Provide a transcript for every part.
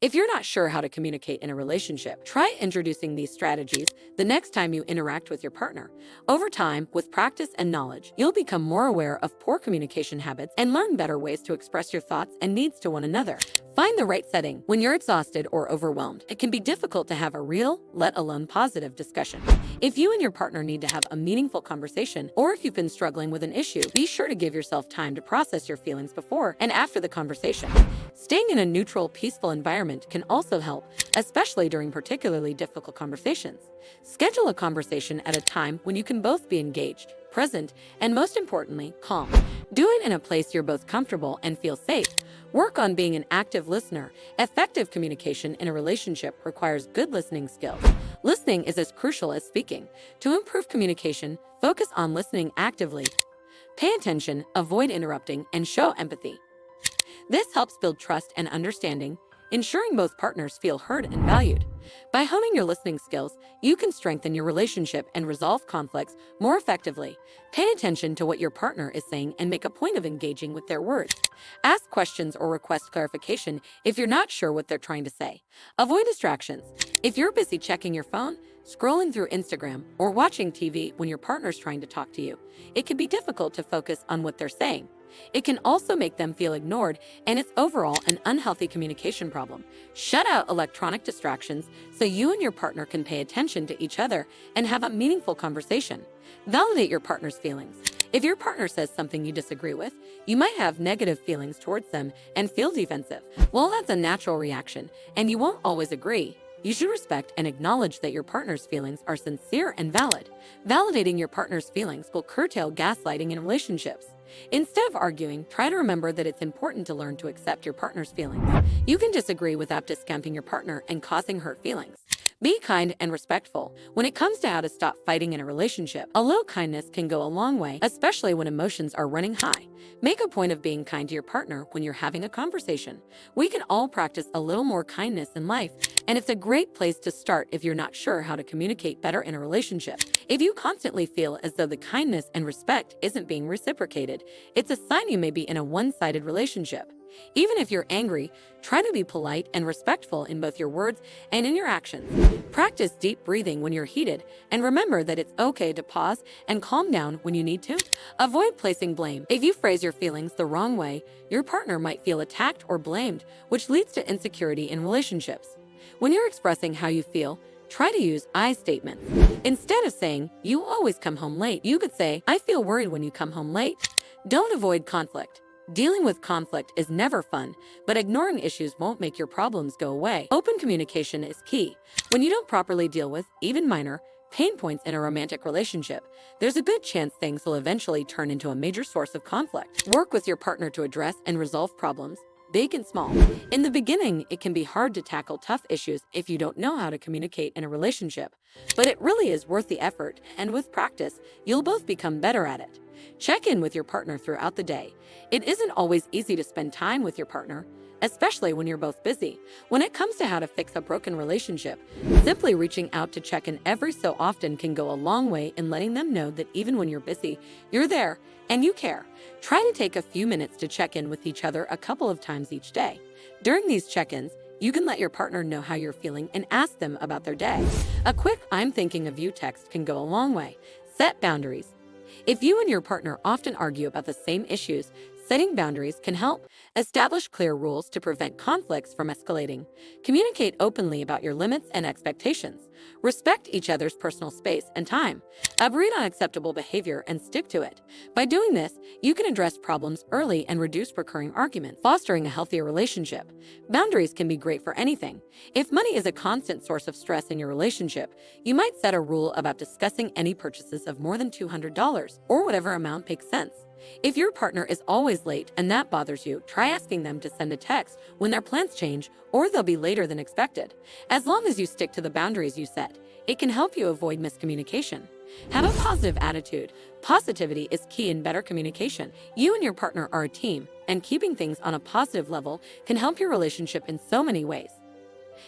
If you're not sure how to communicate in a relationship, try introducing these strategies the next time you interact with your partner. Over time, with practice and knowledge, you'll become more aware of poor communication habits and learn better ways to express your thoughts and needs to one another. Find the right setting. When you're exhausted or overwhelmed, it can be difficult to have a real, let alone positive discussion. If you and your partner need to have a meaningful conversation, or if you've been struggling with an issue, be sure to give yourself time to process your feelings before and after the conversation. Staying in a neutral, peaceful environment can also help, especially during particularly difficult conversations. Schedule a conversation at a time when you can both be engaged, present, and most importantly, calm. Do it in a place you're both comfortable and feel safe. Work on being an active listener. Effective communication in a relationship requires good listening skills. Listening is as crucial as speaking. To improve communication, focus on listening actively. Pay attention, avoid interrupting, and show empathy. This helps build trust and understanding, ensuring both partners feel heard and valued. By honing your listening skills, you can strengthen your relationship and resolve conflicts more effectively. Pay attention to what your partner is saying and make a point of engaging with their words. Ask questions or request clarification if you're not sure what they're trying to say. Avoid distractions. If you're busy checking your phone, scrolling through Instagram, or watching TV when your partner's trying to talk to you, it can be difficult to focus on what they're saying. It can also make them feel ignored, and it's overall an unhealthy communication problem. Shut out electronic distractions so you and your partner can pay attention to each other and have a meaningful conversation. Validate your partner's feelings. If your partner says something you disagree with, you might have negative feelings towards them and feel defensive. Well, that's a natural reaction, and you won't always agree. You should respect and acknowledge that your partner's feelings are sincere and valid. Validating your partner's feelings will curtail gaslighting in relationships. Instead of arguing, try to remember that it's important to learn to accept your partner's feelings. You can disagree without discounting your partner and causing hurt feelings. Be kind and respectful. When it comes to how to stop fighting in a relationship, a little kindness can go a long way, especially when emotions are running high. Make a point of being kind to your partner when you're having a conversation. We can all practice a little more kindness in life, and it's a great place to start if you're not sure how to communicate better in a relationship. If you constantly feel as though the kindness and respect isn't being reciprocated, it's a sign you may be in a one-sided relationship. Even if you're angry, try to be polite and respectful in both your words and in your actions. Practice deep breathing when you're heated, and remember that it's okay to pause and calm down when you need to. Avoid placing blame. If you phrase your feelings the wrong way, your partner might feel attacked or blamed, which leads to insecurity in relationships. When you're expressing how you feel, try to use I statements. Instead of saying, "You always come home late," you could say, "I feel worried when you come home late." Don't avoid conflict. Dealing with conflict is never fun, but ignoring issues won't make your problems go away. Open communication is key. When you don't properly deal with, even minor, pain points in a romantic relationship, there's a good chance things will eventually turn into a major source of conflict. Work with your partner to address and resolve problems, big and small. In the beginning, it can be hard to tackle tough issues if you don't know how to communicate in a relationship, but it really is worth the effort, and with practice, you'll both become better at it. Check in with your partner throughout the day. It isn't always easy to spend time with your partner, especially when you're both busy. When it comes to how to fix a broken relationship, simply reaching out to check in every so often can go a long way in letting them know that even when you're busy, you're there and you care. Try to take a few minutes to check in with each other a couple of times each day. During these check-ins, you can let your partner know how you're feeling and ask them about their day. A quick "I'm thinking of you" text can go a long way. Set boundaries. If you and your partner often argue about the same issues, setting boundaries can help. Establish clear rules to prevent conflicts from escalating. Communicate openly about your limits and expectations. Respect each other's personal space and time. Agree on acceptable behavior and stick to it. By doing this, you can address problems early and reduce recurring arguments, fostering a healthier relationship. Boundaries can be great for anything. If money is a constant source of stress in your relationship, you might set a rule about discussing any purchases of more than $200 or whatever amount makes sense. If your partner is always late and that bothers you, try asking them to send a text when their plans change or they'll be later than expected. As long as you stick to the boundaries you set, it can help you avoid miscommunication. Have a positive attitude. Positivity is key in better communication. You and your partner are a team, and keeping things on a positive level can help your relationship in so many ways.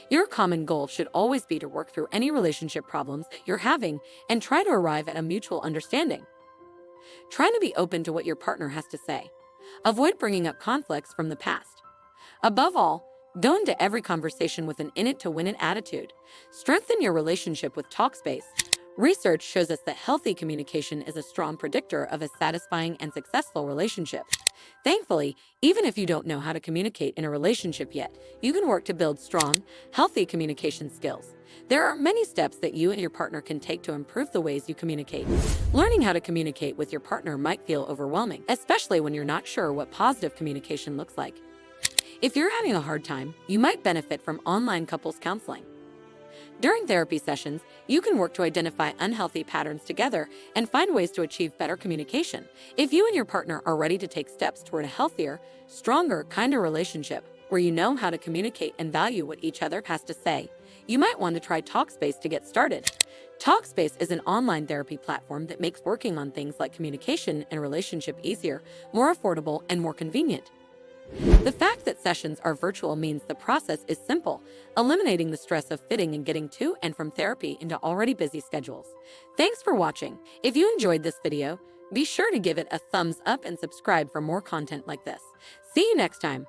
Your common goal should always be to work through any relationship problems you're having and try to arrive at a mutual understanding. Try to be open to what your partner has to say. Avoid bringing up conflicts from the past. Above all, Go into every conversation with an in it to win it attitude. Strengthen your relationship with Talkspace. Research shows us that healthy communication is a strong predictor of a satisfying and successful relationship. Thankfully, even if you don't know how to communicate in a relationship yet, you can work to build strong, healthy communication skills. There are many steps that you and your partner can take to improve the ways you communicate. Learning how to communicate with your partner might feel overwhelming, especially when you're not sure what positive communication looks like. If you're having a hard time, you might benefit from online couples counseling. During therapy sessions, you can work to identify unhealthy patterns together and find ways to achieve better communication. If you and your partner are ready to take steps toward a healthier, stronger, kinder relationship where you know how to communicate and value what each other has to say, you might want to try Talkspace to get started. Talkspace is an online therapy platform that makes working on things like communication and relationship easier, more affordable, and more convenient. The fact that sessions are virtual means the process is simple, eliminating the stress of fitting and getting to and from therapy into already busy schedules. Thanks for watching. If you enjoyed this video, be sure to give it a thumbs up and subscribe for more content like this. See you next time.